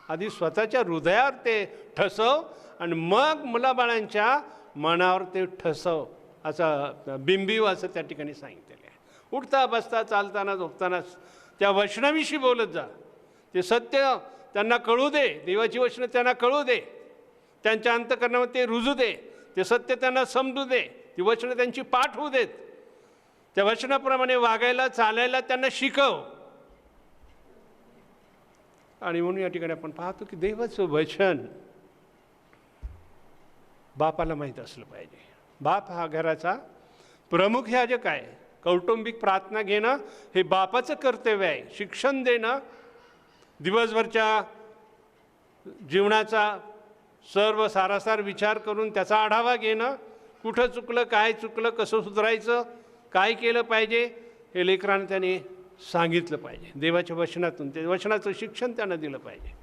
आधी स्वतःच्या हृदयावर ते ठसव आणि मग मुलाबाळांच्या मनावर ते ठसव, असं बिंबीव असं त्या ठिकाणी सांगितलेलं आहे. उठता बसता चालताना झोपताना त्या वचनाविषयी बोलत जा. ते सत्य त्यांना कळू दे, देवाची वचनं त्यांना कळू दे, त्यांच्या अंतःकरणामध्ये ते रुजू दे, ते सत्य त्यांना समजू दे, ती वचनं त्यांची पाठ होऊ देत. त्या वचनाप्रमाणे वागायला चालायला त्यांना शिकव. आणि म्हणून या ठिकाणी आपण पाहतो की देवाचं वचन बापाला माहीत असलं पाहिजे. बाप हा घराचा प्रमुख याजक आहे. कौटुंबिक प्रार्थना घेणं हे बापाचं कर्तव्य आहे. शिक्षण देणं, दिवसभरच्या जीवनाचा सर्व सारासार विचार करून त्याचा आढावा घेणं, कुठं चुकलं, काय चुकलं, कसं सुधारायचं, काय केलं पाहिजे हे लेकरांना त्याने सांगितलं पाहिजे. देवाच्या वचनातून ते वचनाचं शिक्षण त्यांना दिलं पाहिजे.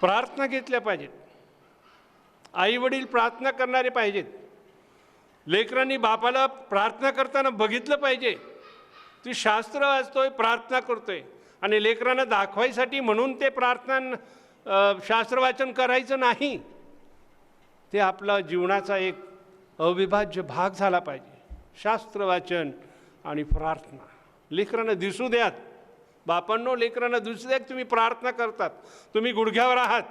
प्रार्थना घेतल्या पाहिजेत. आई वडील प्रार्थना करणारे पाहिजेत. लेकरांनी बापाला प्रार्थना करताना बघितलं पाहिजे. ती शास्त्र वाचतोय, प्रार्थना करतोय आणि लेकरांना दाखवायसाठी म्हणून ते प्रार्थना शास्त्रवाचन करायचं नाही. ते आपला जीवनाचा एक अविभाज्य भाग झाला पाहिजे. शास्त्रवाचन आणि प्रार्थना लेकरांना दिसू द्यात. बापांनो, लेकरांना दुसऱ्या तुम्ही प्रार्थना करतात, तुम्ही गुडघ्यावर आहात,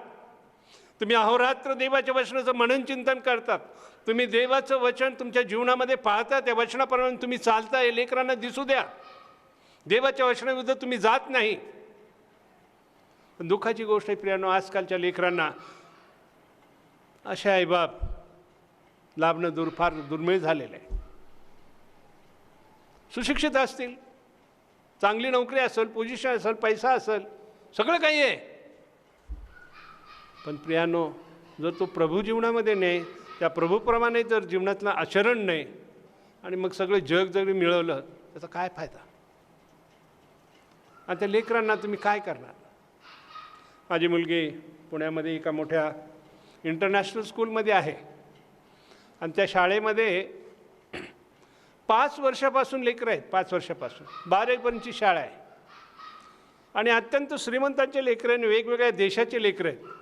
तुम्ही अहोरात्र देवाच्या वचनाचं मनन चिंतन करतात, तुम्ही देवाचं वचन तुमच्या जीवनामध्ये पाहता, त्या वचनाप्रमाणे तुम्ही चालताय, लेकरांना दिसू द्या. देवाच्या वचनाविरुद्ध तुम्ही जात नाही. पण दुःखाची गोष्ट आहे प्रियानो, आजकालच्या लेकरांना असे आईबाप लाभणं फार दुर्मिळ झालेलं आहे. सुशिक्षित असतील, चांगली नोकरी असेल, पोझिशन असेल, पैसा असेल, सगळं काही आहे, पण प्रियानो जर तो प्रभू जीवनामध्ये नाही, त्या प्रभूप्रमाणे जर जीवनातलं आचरण नाही आणि मग सगळं जग जरी मिळवलं त्याचा काय फायदा? आणि त्या लेकरांना तुम्ही काय करणार? माझी मुलगी पुण्यामध्ये एका मोठ्या इंटरनॅशनल स्कूलमध्ये आहे आणि त्या शाळेमध्ये 5 वर्षापासून लेकरं आहेत, 5 वर्षापासून 12वीपर्यंतची शाळा आहे आणि अत्यंत श्रीमंतांचे लेकरं आणि वेगवेगळ्या देशाचे लेकरं आहेत.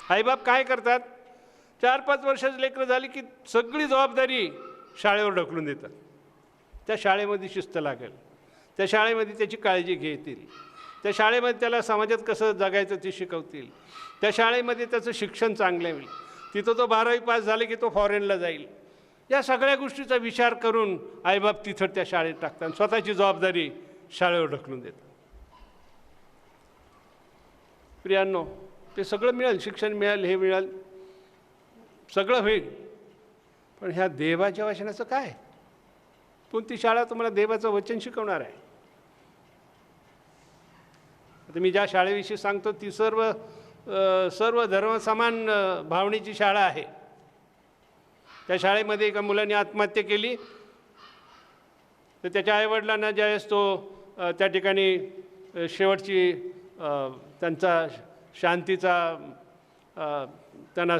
आईबाप काय करतात, 4-5 वर्षाचे लेकरं झाली की सगळी जबाबदारी शाळेवर ढकलून देतात. त्या शाळेमध्ये शिस्त लागेल, त्या शाळेमध्ये त्याची काळजी घेतील, त्या शाळेमध्ये त्याला समाजात कसं जगायचं ते शिकवतील, त्या शाळेमध्ये त्याचं शिक्षण चांगलं होईल, तिथं तो 12वी पास झाले की तो फॉरेनला जाईल. या सगळ्या गोष्टीचा विचार करून आईबाप तिथं त्या शाळेत टाकतात, स्वतःची जबाबदारी शाळेवर ढकलून देतात. प्रियांनो, ते सगळं मिळेल, शिक्षण मिळेल, हे मिळेल, सगळं होईल, पण ह्या देवाच्या वचनाचं काय? कोणती शाळा तुम्हाला देवाचं वचन शिकवणार आहे? आता मी ज्या शाळेविषयी सांगतो ती सर्व धर्म समान भावनेची शाळा आहे. त्या शाळेमध्ये एका मुलाने आत्महत्या केली, तर त्याच्या आईवडिलांना ज्यावेळेस तो त्या ठिकाणी शेवटची त्यांचा शांतीचा त्यांना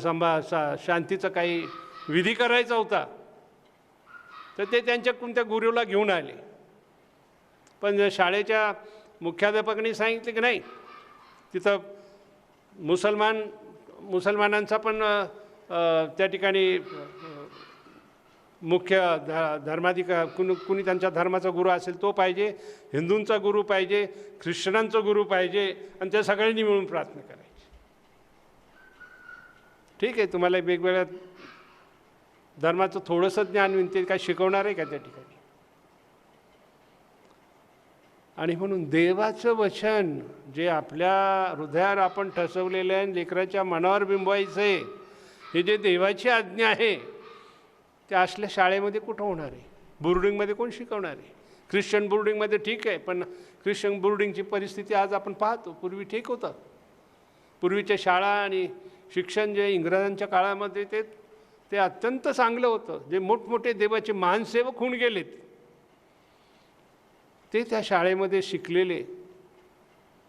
शांतीचा काही विधी करायचा होता, तर ते त्यांच्या कोणत्या गुरुला घेऊन आले. पण शाळेच्या मुख्याध्यापकांनी सांगितले की नाही, तिथं मुसलमानांचा पण त्या ठिकाणी मुख्य धर्माधिकार कुणी त्यांच्या धर्माचा गुरु असेल तो पाहिजे, हिंदूंचा गुरु पाहिजे, ख्रिश्चनांचा गुरु पाहिजे, आणि त्या सगळ्यांनी मिळून प्रार्थना करायची. ठीक आहे, तुम्हाला वेगवेगळ्या धर्माचं थोडंसं ज्ञान विनते काय शिकवणार आहे का त्या ठिकाणी? आणि म्हणून देवाचं वचन जे आपल्या हृदयावर आपण ठसवलेलं आहे, लेकराच्या मनावर बिंबवायचं आहे, हे जे देवाची आज्ञा आहे, ते असल्या शाळेमध्ये कुठं होणार आहे? बोर्डिंगमध्ये कोण शिकवणार आहे? ख्रिश्चन बोर्डिंगमध्ये ठीक आहे, पण ख्रिश्चन बोर्डिंगची परिस्थिती आज आपण पाहतो, पूर्वी ठीक होतं. पूर्वीच्या शाळा आणि शिक्षण जे इंग्रजांच्या काळामध्ये ते अत्यंत चांगलं होतं. जे मोठमोठे देवाचे महान सेवक होऊन गेलेत, ते त्या शाळेमध्ये शिकलेले,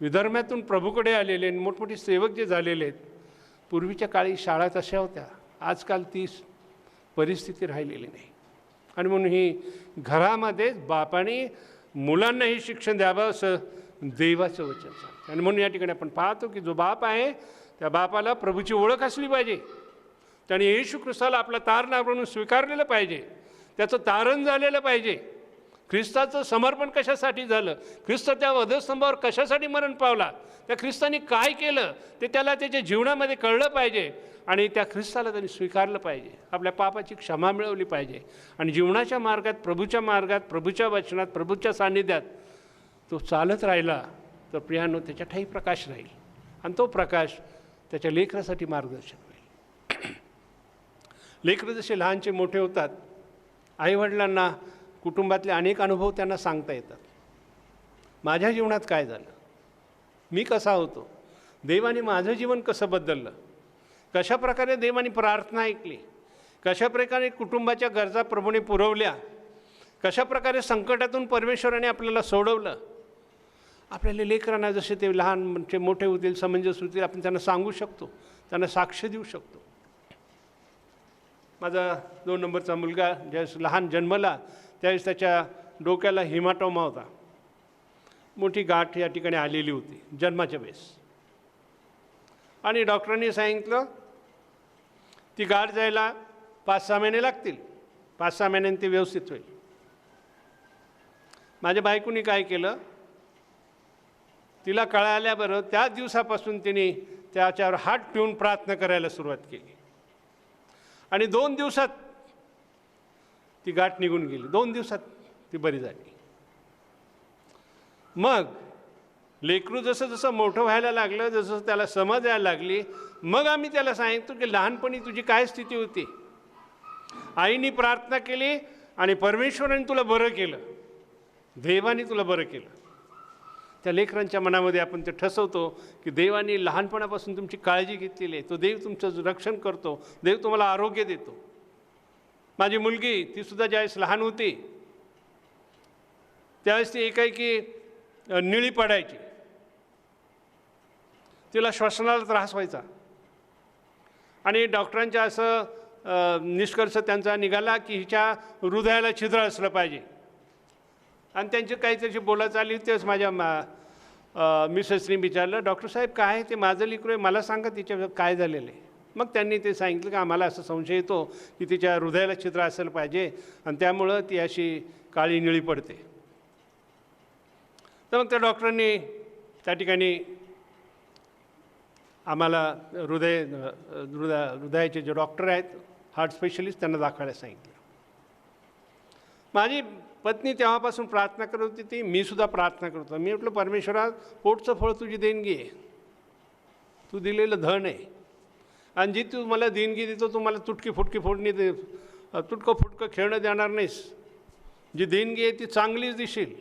विधर्मातून प्रभूकडे आलेले मोठमोठे सेवक जे झालेले आहेत. पूर्वीच्या काळी शाळा तशा होत्या, आजकाल ती परिस्थिती राहिलेली नाही. आणि म्हणून ही घरामध्ये बापाने मुलांना हे शिक्षण द्यावं असं देवाचं वचन सांगतं. आणि म्हणून या ठिकाणी आपण पाहतो की जो बाप आहे त्या बापाला प्रभूची ओळख असली पाहिजे, त्याने येशू ख्रिस्ताला आपला तारणहार म्हणून स्वीकारलेलं पाहिजे, त्याचं तारण झालेलं पाहिजे. ख्रिस्ताचं समर्पण कशासाठी झालं, ख्रिस्त त्या वधस्तंभावर कशासाठी मरण पावला, त्या ख्रिस्ताने काय केलं ते त्याला त्याच्या जीवनामध्ये कळलं पाहिजे, आणि त्या ख्रिस्ताला त्यांनी स्वीकारलं पाहिजे, आपल्या पापाची क्षमा मिळवली पाहिजे, आणि जीवनाच्या मार्गात, प्रभूच्या मार्गात, प्रभूच्या वचनात, प्रभूच्या सान्निध्यात तो चालत राहिला तर प्रियानो त्याच्या ठाई प्रकाश राहील, आणि तो प्रकाश त्याच्या लेकरासाठी मार्गदर्शन होईल. लेकरं जसे लहानचे मोठे होतात, आईवडिलांना कुटुंबातले अनेक अनुभव त्यांना सांगता येतात. माझ्या जीवनात काय झालं, मी कसा होतो, देवाने माझं जीवन कसं बदललं, कशाप्रकारे देवाने प्रार्थना ऐकली, कशाप्रकारे कुटुंबाच्या गरजा प्रभूने पुरवल्या, कशाप्रकारे संकटातून परमेश्वराने आपल्याला सोडवलं. आपल्याला लेकरांना जसे ते लहानचे मोठे होतील, समंजस होतील, आपण त्यांना सांगू शकतो, त्यांना साक्ष देऊ शकतो. माझा 2 नंबरचा मुलगा ज्यावेळेस लहान जन्मला त्यावेळेस त्याच्या डोक्याला हिमाटोमा होता, मोठी गाठ या ठिकाणी आलेली होती जन्माच्या वेळेस, आणि डॉक्टरांनी सांगितलं ती गाठ जायला 5-6 महिने लागतील, 5-6 महिन्यांनी ते व्यवस्थित होईल. माझ्या बायकोनी काय केलं, तिला कळाल्याबरोबर त्याच दिवसापासून तिने त्याच्यावर हात ठेवून प्रार्थना करायला सुरुवात केली आणि 2 दिवसात ती गाठ निघून गेली. 2 दिवसात ती बरी झाली. मग लेकरू जसं जसं मोठं व्हायला लागलं, जसं त्याला समज यायला लागली, मग आम्ही त्याला सांगितलं की लहानपणी तुझी काय स्थिती होती. आईने प्रार्थना केली आणि परमेश्वराने तुला बरं केलं, देवाने तुला बरं केलं. त्या लेकरांच्या मनामध्ये आपण ते ठसवतो की देवाने लहानपणापासून तुमची काळजी घेतलेली आहे, तो देव तुमचं रक्षण करतो, देव तुम्हाला आरोग्य देतो. माझी मुलगी तीसुद्धा ज्यावेळेस लहान होती त्यावेळेस ती एकाएकी निळी पडायची, तिला श्वसनाला त्रास व्हायचा आणि डॉक्टरांच्या असं निष्कर्ष त्यांचा निघाला की हिच्या हृदयाला छिद्र असलं पाहिजे. आणि त्यांची काहीतरी बोलायचं आली तेच माझ्या मिसेसनी विचारलं, डॉक्टर साहेब काय आहे ते, माझं लेकरू आहे, मला सांगा तिच्या काय झालेलं आहे. मग त्यांनी ते सांगितलं की आम्हाला असं संशय येतो की तिच्या हृदयाला छिद्र असलं पाहिजे आणि त्यामुळं ती अशी काळी निळी पडते. तर मग त्या डॉक्टरांनी त्या ठिकाणी आम्हाला हृदयाचे जे डॉक्टर आहेत, हार्ट स्पेशलिस्ट, त्यांना दाखवायला सांगितलं. माझी पत्नी तेव्हापासून प्रार्थना करत होती, ती मीसुद्धा प्रार्थना करतो. मी म्हटलं परमेश्वरा, पोटचं फळ तुझी देणगी आहे, तू दिलेलं धन आहे आणि जी तू मला देणगी देतो तू मला तुटकी फुटकी फोडणी दे, तुटकं फुटकं खेळणं देणार नाहीस. जी देणगी आहे ती चांगलीच देशील,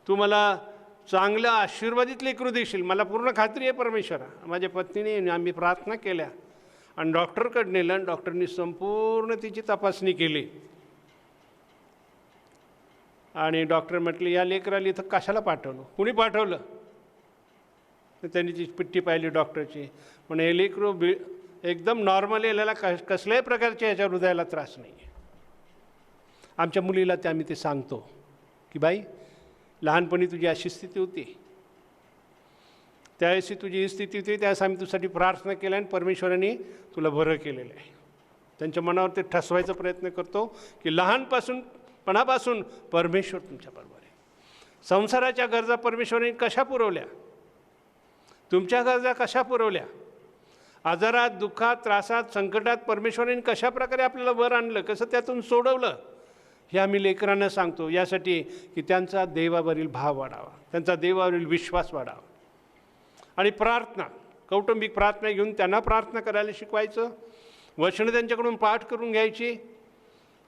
तू मला चांगलं आशीर्वादित लेकरू देशील, मला पूर्ण खात्री आहे परमेश्वरा. माझ्या पत्नीने आम्ही प्रार्थना केल्या आणि डॉक्टरकडे नेलं आणि डॉक्टरनी संपूर्ण तिची तपासणी केली आणि डॉक्टर म्हटले या लेकराला इथं कशाला पाठवलं, कुणी पाठवलं. तर त्यांनी ती पिट्टी पाहिली डॉक्टरची, पण हे लेकरू एकदम नॉर्मल याला कसल्याही प्रकारच्या याच्या हृदयाला त्रास नाही आहे. आमच्या मुलीला ते आम्ही ते सांगतो की बाई लहानपणी तुझी अशी स्थिती होती, त्यावेळेस तुझी ही स्थिती होती, त्यावेळेस आम्ही तुझ्यासाठी प्रार्थना केल्या आणि परमेश्वराने तुला बरं केलेलं आहे. त्यांच्या मनावर ते ठसवायचा प्रयत्न करतो की लहानपणापासून परमेश्वर तुमच्याबरोबर आहे. संसाराच्या गरजा परमेश्वराने कशा पुरवल्या, तुमच्या गरजा कशा पुरवल्या, आजारात, दुःखात, त्रासात, संकटात परमेश्वराने कशा प्रकारे आपल्याला वर आणलं, कसं त्यातून सोडवलं, हे आम्ही लेकरांना सांगतो यासाठी की त्यांचा देवावरील भाव वाढावा, त्यांचा देवावरील विश्वास वाढावा. आणि प्रार्थना, कौटुंबिक प्रार्थना घेऊन त्यांना प्रार्थना करायला शिकवायचं, वचनं त्यांच्याकडून पाठ करून घ्यायची,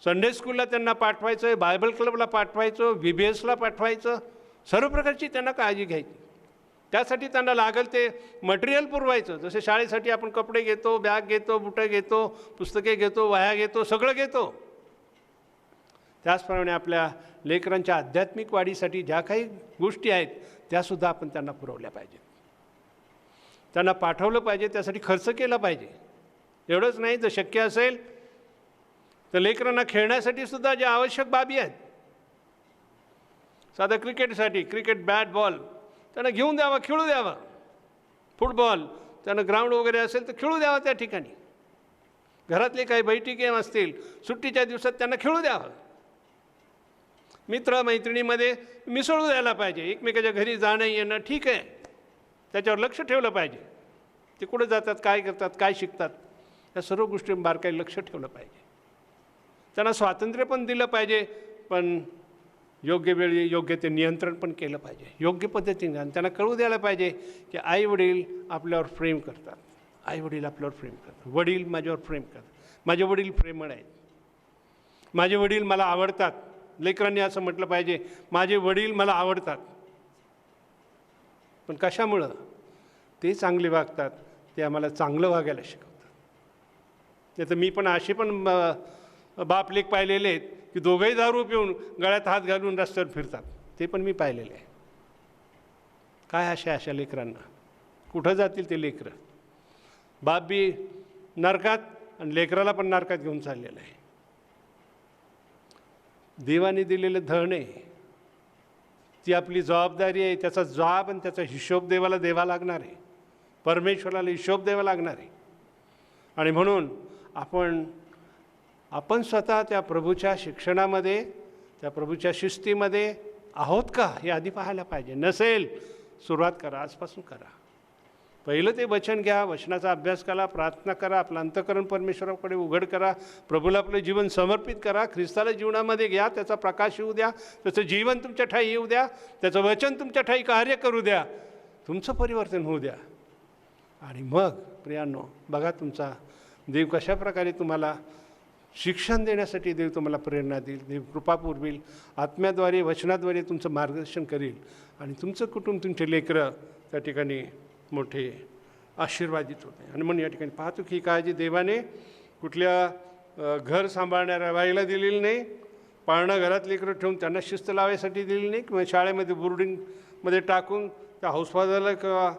संडे स्कूलला त्यांना पाठवायचं, बायबल क्लबला पाठवायचं, VBSला पाठवायचं, सर्व प्रकारची त्यांना काळजी घ्यायची. त्यासाठी त्यांना लागेल ते मटेरियल पुरवायचं. जसे शाळेसाठी आपण कपडे घेतो, बॅग घेतो, बुटं घेतो, पुस्तके घेतो, वह्या घेतो, सगळं घेतो, त्याचप्रमाणे आपल्या लेकरांच्या आध्यात्मिक वाढीसाठी ज्या काही गोष्टी आहेत त्यासुद्धा आपण त्यांना पुरवल्या पाहिजेत, त्यांना पाठवलं पाहिजे, त्यासाठी खर्च केला पाहिजे. एवढंच नाही, जर शक्य असेल तर लेकरांना खेळण्यासाठी सुद्धा ज्या आवश्यक बाबी आहेत, साधं क्रिकेटसाठी क्रिकेट बॅट बॉल त्यांना घेऊन द्यावा, खेळू द्यावा. फुटबॉल त्यांना ग्राउंड वगैरे असेल तर खेळू द्यावा त्या ठिकाणी. घरातले काही बैठी गेम असतील सुट्टीच्या दिवसात त्यांना खेळू द्यावं. मित्रमैत्रिणीमध्ये मिसळू द्यायला पाहिजे. एकमेकाच्या घरी जाणं येणं ठीक आहे, त्याच्यावर लक्ष ठेवलं पाहिजे. ते कुठं जातात, काय करतात, काय शिकतात, या सर्व गोष्टींवर बारकाई लक्ष ठेवलं पाहिजे. त्यांना स्वातंत्र्य पण दिलं पाहिजे, पण योग्य वेळी योग्य ते नियंत्रण पण केलं पाहिजे योग्य पद्धतीने. आणि त्यांना कळू द्यायला पाहिजे की आईवडील आपल्यावर प्रेम करतात, आईवडील आपल्यावर प्रेम करतात, वडील माझ्यावर प्रेम करतात, माझे वडील प्रेमळ आहेत, माझे वडील मला आवडतात. लेकरांनी असं म्हटलं पाहिजे, माझे वडील मला आवडतात. पण कशामुळं? ते चांगले वागतात, ते आम्हाला चांगलं वागायला शिकवतात. नाही तर मी पण असे पण बाप लेक पाहिलेले आहेत की दोघंही दारू पिऊन गळ्यात हात घालून रस्त्यावर फिरतात, ते पण मी पाहिलेले आहे. काय अशा लेकरांना कुठं जातील ते लेकरं? बाप बी नरकात आणि लेकराला पण नरकात घेऊन चाललेलं आहे. देवाने दिलेलं धन आहे, ती आपली जबाबदारी आहे. त्याचा जबाब आणि त्याचा हिशोब देवाला द्यावा लागणार आहे, परमेश्वराला हिशोब द्यावा लागणार आहे. आणि म्हणून आपण स्वतः त्या प्रभूच्या शिक्षणामध्ये, त्या प्रभूच्या शिस्तीमध्ये आहोत का हे आधी पाहायला पाहिजे. नसेल सुरुवात करा, आजपासून करा. पहिलं ते वचन घ्या, वचनाचा अभ्यास करा, प्रार्थना करा, आपलं अंतःकरण परमेश्वराकडे उघड करा, प्रभूला आपलं जीवन समर्पित करा, ख्रिस्ताला जीवनामध्ये घ्या, त्याचा प्रकाश येऊ द्या, त्याचं जीवन तुमच्या ठाई येऊ द्या, त्याचं वचन तुमच्या ठाई कार्य करू द्या, तुमचं परिवर्तन होऊ द्या. आणि मग प्रियांनो बघा तुमचा देव कशा प्रकारे तुम्हाला शिक्षण देण्यासाठी देव तुम्हाला प्रेरणा देईल, देव कृपा पुरवेल, आत्म्याद्वारे वचनाद्वारे तुमचं मार्गदर्शन करेल आणि तुमचं कुटुंब, तुमचे लेकरं त्या ठिकाणी मोठे आशीर्वादित होते. आणि म्हणून या ठिकाणी पाहतो की काळजी देवाने कुठल्या घर सांभाळणाऱ्या बाईला दिलेली नाही, पाळणं घरात लेकरं ठेवून त्यांना शिस्त लावायसाठी दिलेली नाही, किंवा शाळेमध्ये बोर्डिंगमध्ये टाकून त्या हाऊसफादरला किंवा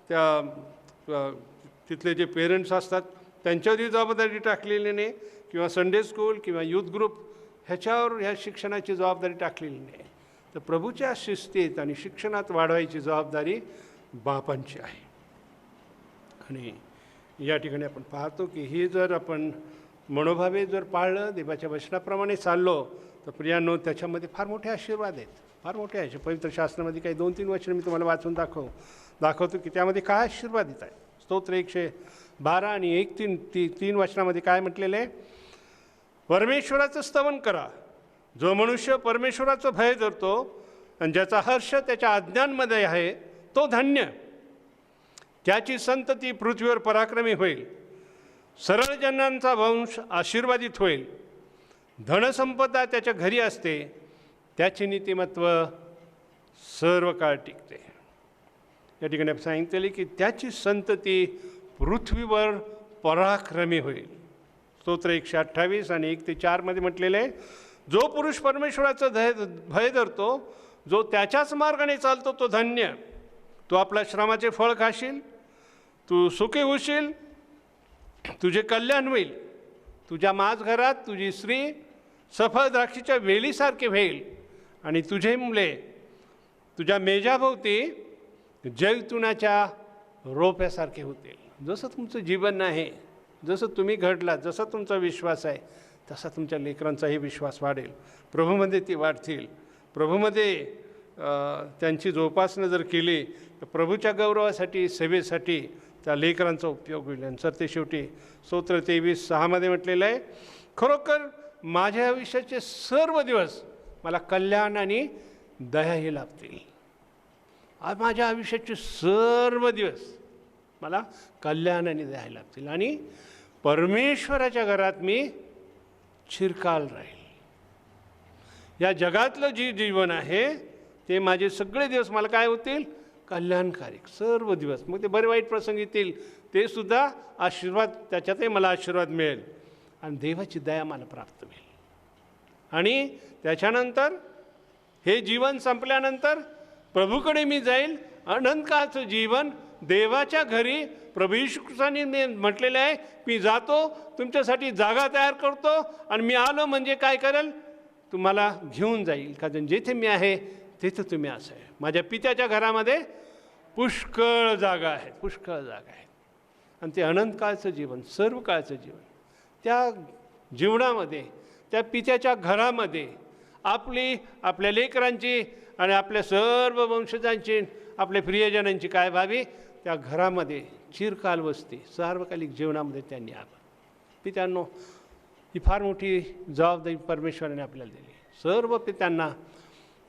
त्या तिथले जे पेरेंट्स असतात त्यांच्यावरही जबाबदारी टाकलेली नाही, किंवा संडे स्कूल किंवा युथ ग्रुप ह्याच्यावर ह्या शिक्षणाची जबाबदारी टाकलेली नाही. तर प्रभूच्या शिस्तीत आणि शिक्षणात वाढवायची जबाबदारी बापांची आहे. आणि या ठिकाणी आपण पाहतो की हे जर आपण मनोभावे जर पाळलं, देवाच्या वचनाप्रमाणे चाललो, तर प्रियांनो त्याच्यामध्ये फार मोठे आशीर्वाद आहेत, फार मोठे आहे. पवित्र शास्त्रामध्ये काही 2-3 वचनं मी तुम्हाला वाचून दाखवतो की त्यामध्ये काय आशीर्वाद येत आहे. स्तोत्र 112 आणि 1-3 वचनामध्ये काय म्हटलेलं आहे? परमेश्वराचं स्तवन करा. जो मनुष्य परमेश्वराचं भय धरतो आणि ज्याचा हर्ष त्याच्या आज्ञांमध्ये आहे तो धन्य. त्याची संतती पृथ्वीवर पराक्रमी होईल, सरळ जनांचा वंश आशीर्वादित होईल. धनसंपदा त्याच्या घरी असते, त्याचे नीतिमत्व सर्व काळ टिकते. या ठिकाणी आपण सांगितले की त्याची संतती पृथ्वीवर पराक्रमी होईल. स्तोत्र 128 आणि 1-4 मध्ये म्हटलेलं आहे, जो पुरुष परमेश्वराचं भय धरतो, जो त्याच्याच मार्गाने चालतो तो धन्य. तू आपल्या श्रमाचे फळ खाशील, तू सुखी होशील, तुझे कल्याण होईल. तुझ्या माझघरात तुझी स्त्री सफळ द्राक्षीच्या वेलीसारखे होईल आणि तुझे मुले तुझ्या मेजाभोवती जैतुनाच्या रोप्यासारखे होतील. जसं तुमचं जीवन आहे, जसं तुम्ही घडलात, जसा तुमचा विश्वास आहे, तसा तुमच्या लेकरांचाही विश्वास वाढेल. प्रभूमध्ये ती वाढतील. प्रभूमध्ये त्यांची जोपासना जर केली तर प्रभूच्या गौरवासाठी, सेवेसाठी त्या लेकरांचा उपयोग होईल. आणि ते शेवटी स्तोत्र 23:6 मध्ये म्हटलेलं आहे, खरोखर माझ्या आयुष्याचे सर्व दिवस मला कल्याण आणि दयाही लाभतील. आज माझ्या आयुष्याचे सर्व दिवस मला कल्याण आणि दया लाभतील आणि परमेश्वराच्या घरात मी चिरकाल राहील. या जगातलं जे जीवन आहे ते माझे सगळे दिवस मला काय होतील? कल्याणकारी सर्व दिवस. मग ते बरे वाईट प्रसंग येतील, ते सुद्धा आशीर्वाद, त्याच्यातही मला आशीर्वाद मिळेल आणि देवाची दया मला प्राप्त होईल. आणि त्याच्यानंतर हे जीवन संपल्यानंतर प्रभूकडे मी जाईल. अनंतकाळचं जीवन देवाच्या घरी. प्रभू येशू ख्रिस्ताने म्हटलेलं आहे, मी जातो तुमच्यासाठी जागा तयार करतो आणि मी आलो म्हणजे काय करेल? तुम्हाला घेऊन जाईल. कारण जेथे मी आहे तेथे तुम्ही असं आहे. माझ्या पित्याच्या घरामध्ये पुष्कळ जागा आहेत, पुष्कळ जागा आहेत. आणि ते अनंतकाळचं जीवन, सर्व काळचं जीवन, त्या जीवनामध्ये, त्या पित्याच्या घरामध्ये आपल्या लेकरांची आणि आपल्या सर्व वंशजांची, आपल्या प्रियजनांची काय व्हावी? त्या घरामध्ये चिरकाल वसती, सार्वकालिक जीवनामध्ये त्यांनी यावं. पित्यांनो, ही फार मोठी जबाबदारी परमेश्वराने आपल्याला दिली. सर्व पित्यांना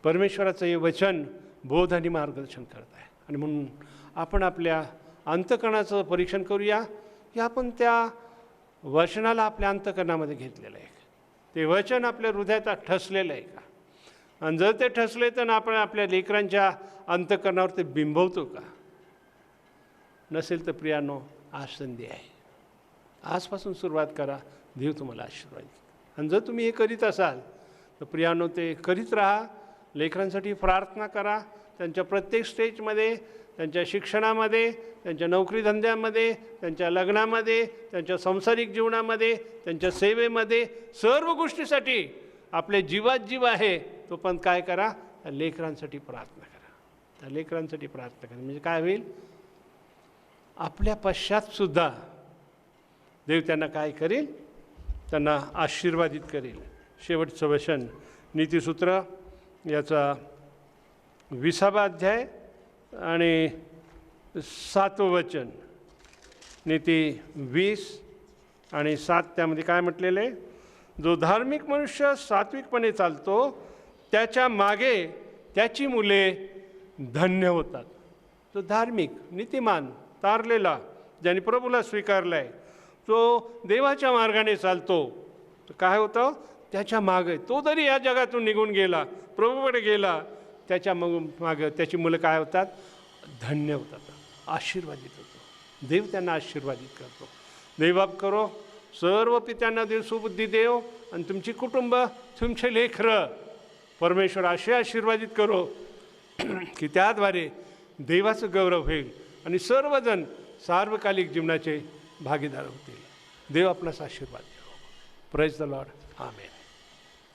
परमेश्वराचं हे वचन बोध आणि मार्गदर्शन करत आहे. आणि म्हणून आपण आपल्या अंतःकरणाचं परीक्षण करूया की आपण त्या वचनाला आपल्या अंतःकरणामध्ये घेतलेलं आहे. ते वचन आपल्या हृदयात ठसलेलं आहे का? आणि जर ते ठसले तर आपण आपल्या लेकरांच्या अंतःकरणावर ते बिंबवतो का? नसेल तर प्रियांनो, आज संधी आहे. आजपासून सुरुवात करा. देव तुम्हाला आशीर्वाद देईल. आणि जर तुम्ही हे करीत असाल तर प्रियांनो, ते करीत राहा. लेकरांसाठी प्रार्थना करा. त्यांच्या प्रत्येक स्टेजमध्ये, त्यांच्या शिक्षणामध्ये, त्यांच्या नोकरीधंद्यामध्ये, त्यांच्या लग्नामध्ये, त्यांच्या सांसारिक जीवनामध्ये, त्यांच्या सेवेमध्ये, सर्व गोष्टीसाठी आपले जीवात जीव आहे तो पण काय करा? त्या लेकरांसाठी प्रार्थना करा. त्या लेकरांसाठी प्रार्थना करा म्हणजे काय होईल? आपल्या पश्चातसुद्धा देव त्यांना काय करेल? त्यांना आशीर्वादित करेल. शेवटचं वचन नीतिसूत्र याचा 20 अध्याय आणि 7 वचन, नीती 20 आणि 7, त्यामध्ये काय म्हटलेलं आहे? जो धार्मिक मनुष्य सात्विकपणे चालतो त्याच्या मागे त्याची मुले धन्य होतात. जो धार्मिक, नीतिमान, तारलेला, ज्याने प्रभूला स्वीकारला आहे, जो देवाच्या मार्गाने चालतो, तर काय होतं? त्याच्या मागे, तो जरी या जगातून निघून गेला, प्रभूकडे गेला, त्याच्या मागं त्याची मुलं काय होतात? धन्य होतात, आशीर्वादित होतो. देव त्यांना आशीर्वादित करतो. देवबाप करो, सर्व पित्यांना देव सुबुद्धी देव, आणि तुमची कुटुंब, तुमचे लेकरं परमेश्वर असे आशीर्वादित करो की त्याद्वारे देवाचं गौरव होईल आणि सर्वजण सार्वकालिक जीवनाचे भागीदार होतील. देव आपणास आशीर्वाद देव. Praise the Lord. आमेन.